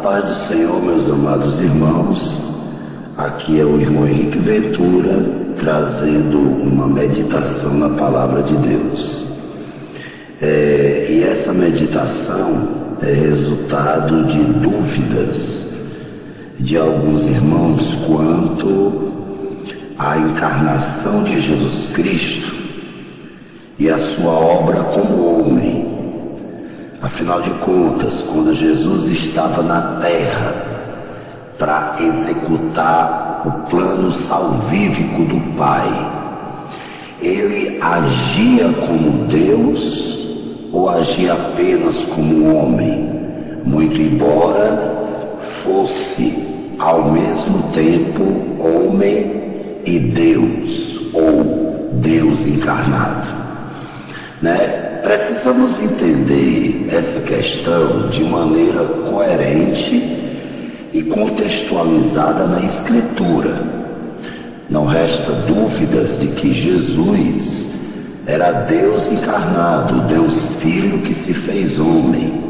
paz do Senhor, meus amados irmãos. Aqui é o irmão Henrique Ventura, trazendo uma meditação na Palavra de Deus. E essa meditação é resultado de dúvidas de alguns irmãos quanto à encarnação de Jesus Cristo e a sua obra como homem. Afinal de contas, quando Jesus estava na terra para executar o plano salvífico do Pai, ele agia como Deus ou agia apenas como homem? Muito embora fosse ao mesmo tempo homem e Deus, ou Deus encarnado, né? Precisamos entender essa questão de maneira coerente e contextualizada na Escritura. Não resta dúvidas de que Jesus era Deus encarnado, Deus Filho que se fez homem.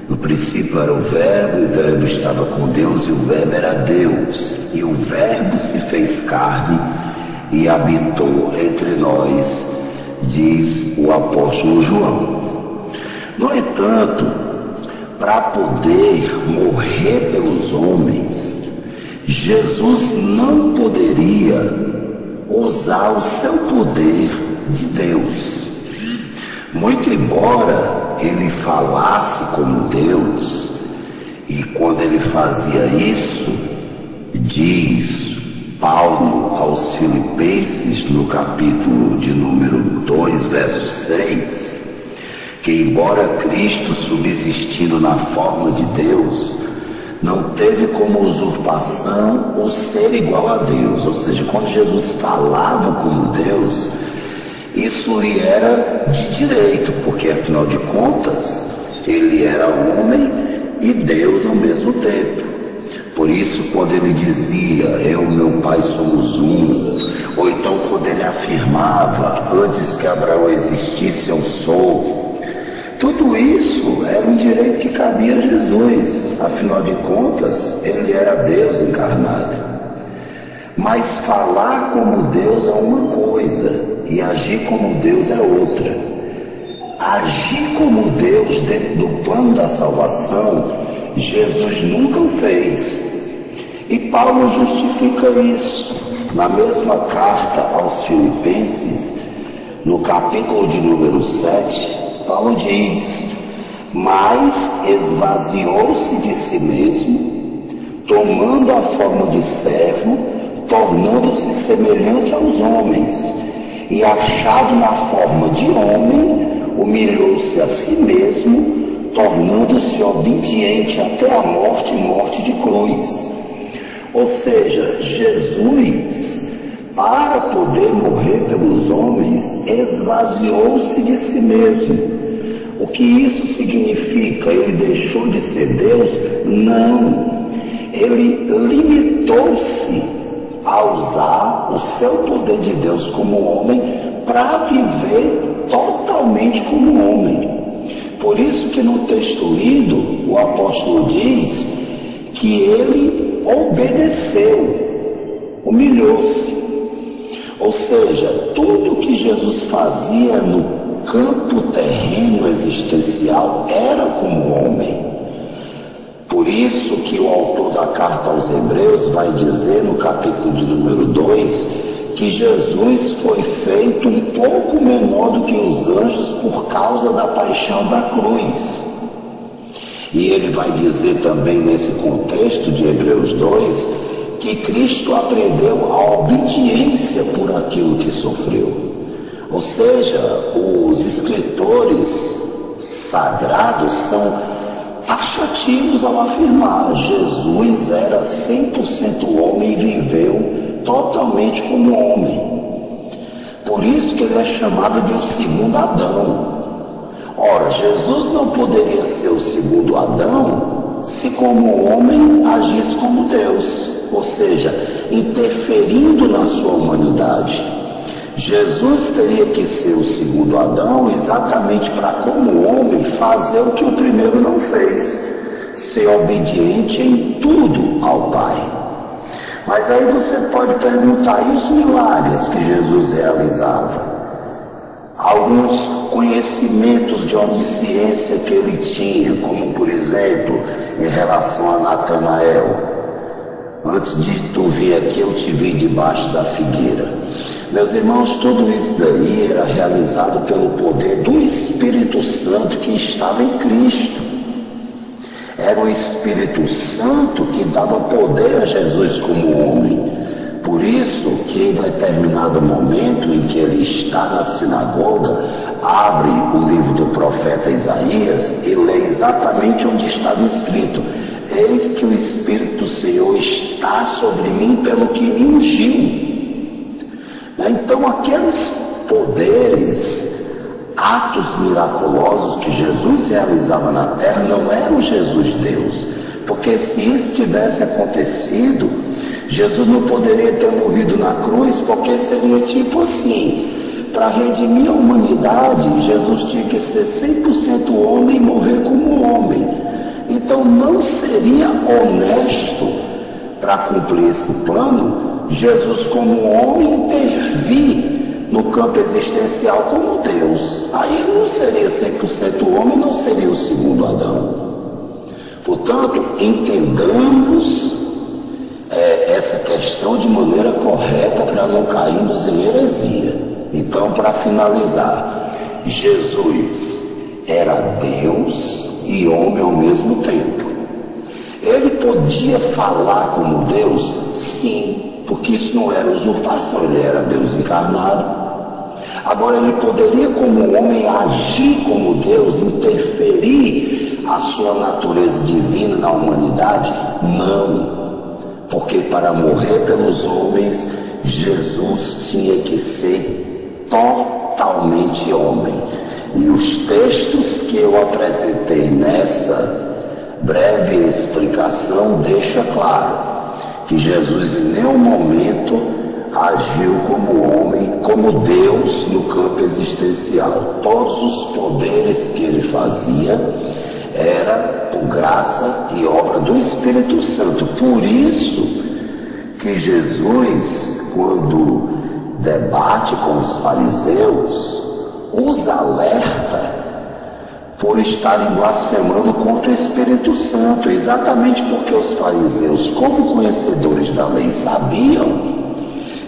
No princípio era o Verbo estava com Deus e o Verbo era Deus. E o Verbo se fez carne e habitou entre nós, diz o apóstolo João. No entanto, para poder morrer pelos homens, Jesus não poderia usar o seu poder de Deus. Muito embora ele falasse como Deus, e quando ele fazia isso, diz Paulo aos Filipenses, no capítulo de número 2, verso 6, que embora Cristo subsistindo na forma de Deus, não teve como usurpação o ser igual a Deus. Ou seja, quando Jesus falava como Deus, isso lhe era de direito, porque afinal de contas, ele era homem e Deus ao mesmo tempo. Por isso, quando ele dizia, eu e meu Pai somos um, ou então quando ele afirmava, antes que Abraão existisse, eu sou, tudo isso era um direito que cabia a Jesus. Afinal de contas, ele era Deus encarnado. Mas falar como Deus é uma coisa, e agir como Deus é outra. Agir como Deus dentro do plano da salvação, Jesus nunca o fez. E Paulo justifica isso. Na mesma carta aos Filipenses, no capítulo de número 7, Paulo diz: mas esvaziou-se de si mesmo, tomando a forma de servo, tornando-se semelhante aos homens, e achado na forma de homem, humilhou-se a si mesmo, tornando-se obediente até a morte, morte de cruz. Ou seja, Jesus, para poder morrer pelos homens, esvaziou-se de si mesmo. O que isso significa? Ele deixou de ser Deus? Não. Ele limitou-se a usar o seu poder de Deus como homem para viver totalmente como homem. Por isso que no texto lido, o apóstolo diz que ele obedeceu, humilhou-se. Ou seja, tudo que Jesus fazia no campo terreno existencial era como homem. Por isso que o autor da carta aos Hebreus vai dizer no capítulo de número 2, que Jesus foi feito um pouco menor do que os anjos por causa da paixão da cruz. E ele vai dizer também nesse contexto de Hebreus 2, que Cristo aprendeu a obediência por aquilo que sofreu. Ou seja, os escritores sagrados são taxativos ao afirmar: Jesus era 100% homem e viveu totalmente como homem. Por isso que ele é chamado de o segundo Adão. Ora, Jesus não poderia ser o segundo Adão se como homem agisse como Deus, ou seja, interferindo na sua humanidade. Jesus teria que ser o segundo Adão exatamente para, como homem, fazer o que o primeiro não fez. ser obediente em tudo ao Pai. Mas aí você pode perguntar, e os milagres que Jesus realizava? Alguns conhecimentos de onisciência que ele tinha, como por exemplo, em relação a Natanael. Antes de tu vir aqui, eu te vi debaixo da figueira. Meus irmãos, tudo isso daí era realizado pelo poder do Espírito Santo que estava em Cristo. Era o Espírito Santo que dava poder a Jesus como homem. Por isso que em determinado momento em que ele está na sinagoga, abre o livro do profeta Isaías e lê exatamente onde estava escrito: eis que o Espírito do Senhor está sobre mim pelo que me ungiu. Então aqueles poderes, atos miraculosos que Jesus realizava na terra não eram Jesus Deus, porque se isso tivesse acontecido, Jesus não poderia ter morrido na cruz, porque seria tipo assim: para redimir a humanidade, Jesus tinha que ser 100% homem e morrer como homem. Então não seria honesto, para cumprir esse plano, Jesus como homem intervir no campo existencial como Deus. Aí ele não seria 100% homem, não seria o segundo Adão. Portanto, entendamos essa questão de maneira correta para não cairmos em heresia. Então, para finalizar, Jesus era Deus e homem ao mesmo tempo. Ele podia falar como Deus? Sim, porque isso não era usurpação, ele era Deus encarnado. Agora, ele poderia como homem agir como Deus, interferir a sua natureza divina na humanidade? Não. Porque para morrer pelos homens, Jesus tinha que ser totalmente homem. E os textos que eu apresentei nessa breve explicação deixam claro que Jesus em nenhum momento agiu como homem, como Deus no campo existencial. Todos os poderes que ele fazia era por graça e obra do Espírito Santo. Por isso que Jesus, quando debate com os fariseus, os alerta por estarem blasfemando contra o Espírito Santo, exatamente porque os fariseus, como conhecedores da lei, sabiam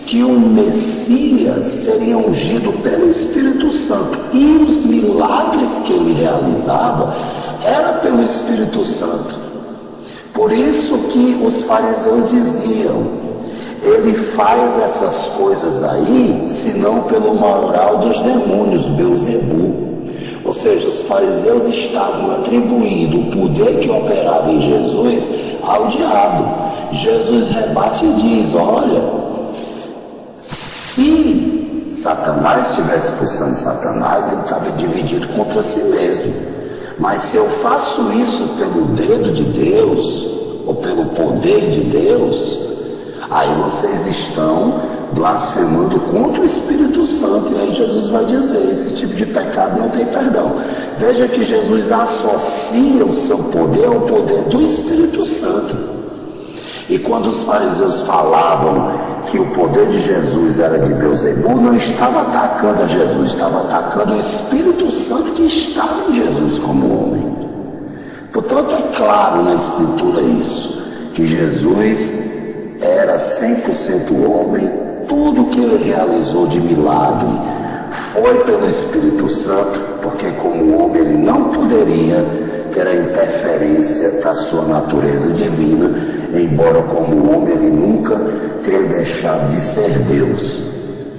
que o Messias seria ungido pelo Espírito Santo, e os milagres que ele realizava era pelo Espírito Santo. Por isso que os fariseus diziam: ele faz essas coisas aí, senão pelo maioral dos demônios, Belzebu. Ou seja, os fariseus estavam atribuindo o poder que operava em Jesus ao diabo. Jesus rebate e diz: olha, se Satanás estivesse expulsando Satanás, ele estava dividido contra si mesmo. Mas se eu faço isso pelo dedo de Deus, ou pelo poder de Deus, aí vocês estão blasfemando contra o Espírito Santo. E aí Jesus vai dizer: esse tipo de pecado não tem perdão. Veja que Jesus associa o seu poder ao poder do Espírito Santo. E quando os fariseus falavam que o poder de Jesus era de Belzebu, não estava atacando a Jesus, estava atacando o Espírito Santo que estava em Jesus como homem. Portanto, é claro na Escritura isso, que Jesus era 100% homem. Tudo que ele realizou de milagre foi pelo Espírito Santo, porque como homem ele não poderia ter a interferência da sua natureza divina, embora como homem ele nunca tenha deixado de ser Deus.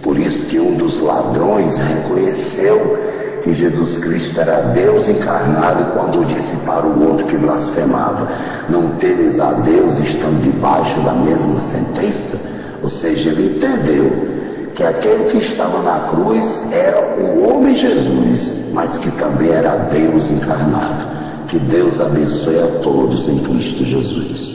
Por isso que um dos ladrões reconheceu que Jesus Cristo era Deus encarnado quando disse para o outro que blasfemava: não temes a Deus estando debaixo da mesma sentença? Ou seja, ele entendeu que aquele que estava na cruz era o homem Jesus, mas que também era Deus encarnado. Que Deus abençoe a todos em Cristo Jesus.